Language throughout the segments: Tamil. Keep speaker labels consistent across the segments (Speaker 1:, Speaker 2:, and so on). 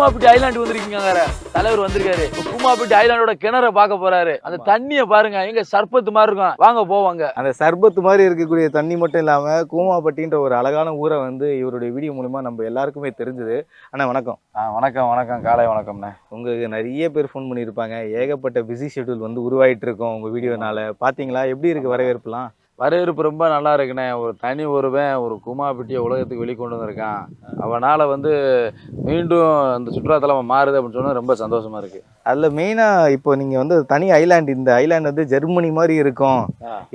Speaker 1: கூமாப்பட்டி ஐலாண்டு வந்திருக்கீங்க. தலைவர் வந்திருக்காரு. கூமாப்பட்டி ஐலாண்டோட கிணற பார்க்க போறாரு. அந்த தண்ணியை பாருங்க, எங்க சர்பத்து மாதிரி இருக்கும். வாங்க போவாங்க.
Speaker 2: அந்த சர்பத்து மாதிரி இருக்கக்கூடிய தண்ணி மட்டும் இல்லாம கூமாப்பட்டின்ற ஒரு அழகான ஊரை வந்து இவருடைய வீடியோ மூலமா நம்ம எல்லாருக்குமே தெரிஞ்சது. அண்ணா வணக்கம்.
Speaker 1: வணக்கம் வணக்கம், காலை வணக்கம்ண்ணே.
Speaker 2: உங்களுக்கு நிறைய பேர் ஃபோன் பண்ணியிருப்பாங்க. ஏகப்பட்ட பிஸி ஷெட்யூல் வந்து உருவாயிட்டு இருக்கோம் உங்க வீடியோனால. பாத்தீங்களா எப்படி இருக்கு வரவேற்புலாம்?
Speaker 1: வரவேற்பு ரொம்ப நல்லா இருக்குண்ணே. ஒரு தனி ஒருவன் ஒரு கூமாப்பட்டியை உலகத்துக்கு வெளிக்கொண்டு வந்திருக்கான். அவனால வந்து மீண்டும் அந்த சுற்றுலாத்தலம் மாறுது அப்படின்னு சொன்னா ரொம்ப சந்தோஷமா இருக்கு.
Speaker 2: அதில் மெயினாக இப்போ நீங்கள் வந்து தனி ஐலாண்டு, இந்த ஐலாண்டு வந்து ஜெர்மனி மாதிரி இருக்கும்,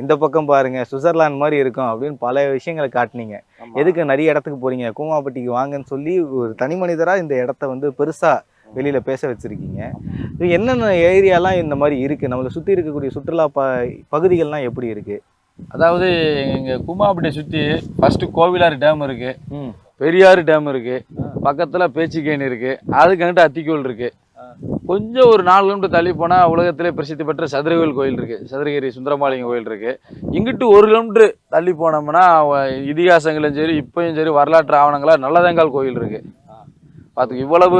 Speaker 2: இந்த பக்கம் பாருங்க சுவிட்சர்லாந்து மாதிரி இருக்கும் அப்படின்னு பல விஷயங்களை காட்டினீங்க. எதுக்கு நிறைய இடத்துக்கு போறீங்க, கூமாப்பட்டிக்கு வாங்கன்னு சொல்லி ஒரு தனி மனிதராக இந்த இடத்த வந்து பெருசாக வெளியில் பேச வச்சுருக்கீங்க. என்னென்ன ஏரியாலாம் இந்த மாதிரி இருக்குது, நம்மளை சுற்றி இருக்கக்கூடிய சுற்றுலா பகுதிகள்லாம் எப்படி இருக்குது?
Speaker 1: அதாவது எங்கள் கூமாப்பட்டியை சுற்றி ஃபஸ்ட்டு கோவிலாறு டேம் இருக்குது, பெரியாறு டேம் இருக்குது, பக்கத்தில் பேச்சிக்கேணி இருக்குது, அதுக்கிட்ட அத்திக்கோள் இருக்குது. கொஞ்சம் ஒரு 4 கிலோமீட்டர் தள்ளி போனால் உலகத்திலே பிரசித்தி பெற்ற சதுரவேல் கோயில் இருக்குது, சதுரகிரி சுந்தரமாலிங்க கோயில் இருக்குது. இங்கிட்டு 1 கிலோமீட்டர் தள்ளி போனோம்னா இதிகாசங்களும் சரி இப்பயும் சரி வரலாற்று ஆவணங்களாக நல்லதங்கால் கோயில் இருக்குது. பார்த்துக்கு இவ்வளவு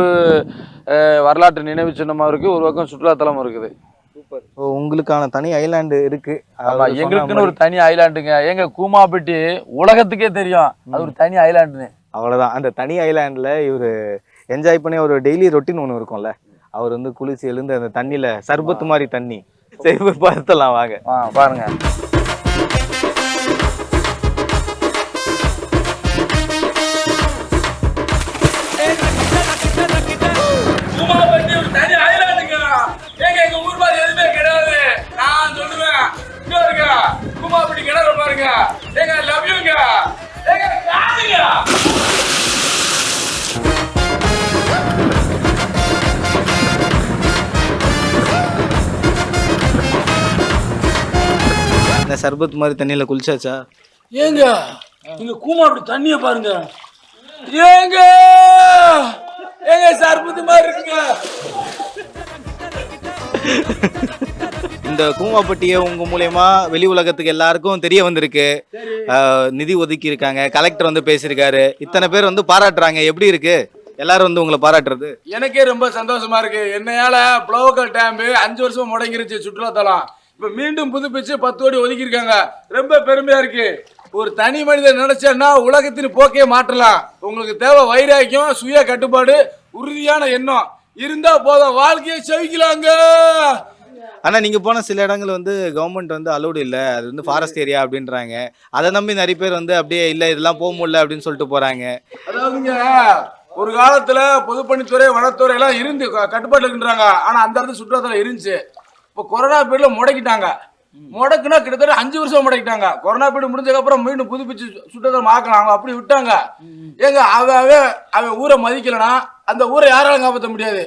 Speaker 1: வரலாற்று நினைவு சின்னமாக இருக்குது. ஒரு பக்கம் சுற்றுலாத்தலம் இருக்குது.
Speaker 2: உங்களுக்கான தனி ஐலாண்டு இருக்கு.
Speaker 1: எங்களுக்குன்னு ஒரு தனி ஐலாண்டுங்க. எங்க கூமாப்பட்டி உலகத்துக்கே தெரியும் அது ஒரு தனி ஐலாண்டுன்னு.
Speaker 2: அவ்வளவுதான். அந்த தனி ஐலாண்டுல இவரு என்ஜாய் பண்ணி ஒரு டெய்லி ரொட்டீன் ஒன்று இருக்கும்ல, அவர் வந்து குளிச்சு எழுந்து அந்த தண்ணியில சர்பத்து மாதிரி தண்ணி சரி பார்த்தலாம் வாங்க.
Speaker 1: பாருங்க.
Speaker 2: இந்த சர்பத் மாதிரி தண்ணியில குளிச்சாச்சா?
Speaker 1: ஏங்க நீங்க கூமாப்பட்டி தண்ணியை பாருங்க. ஏங்க ஏங்க சர்பத்து மாதிரி இருக்குங்க.
Speaker 2: இந்த கூமாப்பட்டியை உங்க மூலமா வெளி உலகத்துக்கு எல்லாருக்கும் தெரிய வந்திருக்கு. நிதி ஒதுக்கி இருக்காங்க, கலெக்டர் வந்து பேசியிருக்காரு, இத்தனை பேர் வந்து பாராட்டுறாங்க. எப்படி இருக்கு எல்லாரும் வந்து உங்களை பாராட்டுறது?
Speaker 1: எனக்கே ரொம்ப சந்தோஷமா இருக்கு. என்னையால புலோக்கல் டேம் 5 வருஷம் முடங்கிருச்சு சுற்றுலாத்தலம். இப்ப மீண்டும் புதுப்பிச்சு 10 கோடி ஒதுக்கியிருக்காங்க. ரொம்ப பெருமையா இருக்கு. ஒரு தனி மனிதன் நினைச்சேன்னா உலகத்தின் போக்கே மாற்றலாம். உங்களுக்கு தேவை வைராக்கியம், சுய கட்டுப்பாடு, உறுதியான எண்ணம் இருந்தா போதும், வாழ்க்கையை செவிக்கலாங்க.
Speaker 2: ஆனா நீங்க போன சில இடங்கள் வந்து கவர்மெண்ட் வந்து அலோடு இல்லை, அது வந்து ஃபாரஸ்ட் ஏரியா அப்படின்றாங்க. அதை நம்பி நிறைய பேர் வந்து அப்படியே இல்லை இதெல்லாம் போக முடியல அப்படின்னு சொல்லிட்டு போறாங்க.
Speaker 1: அதாவதுங்க ஒரு காலத்துல பொதுப்பணித்துறை வனத்துறை எல்லாம் இருந்து கட்டுப்பாட்டு இருக்குன்றாங்க. ஆனா அந்த இடத்துல சுற்றுலாத்தலம் இருந்துச்சு. இப்போ கொரோனா பீரியட்ல முடக்கிட்டாங்க. முடக்குனா கிட்டத்தட்ட 5 வருஷம் முடக்கிட்டாங்க. கொரோனா பீரியட் முடிஞ்சதுக்கு அப்புறம் மீண்டும் புதுப்பிச்சு சுற்றுலாத்தலம் ஆக்கலாம் அப்படி விட்டாங்க. ஏங்க அவன் ஊரை மதிக்கலன்னா அந்த ஊரை யாராலும் காப்பாற்ற முடியாது.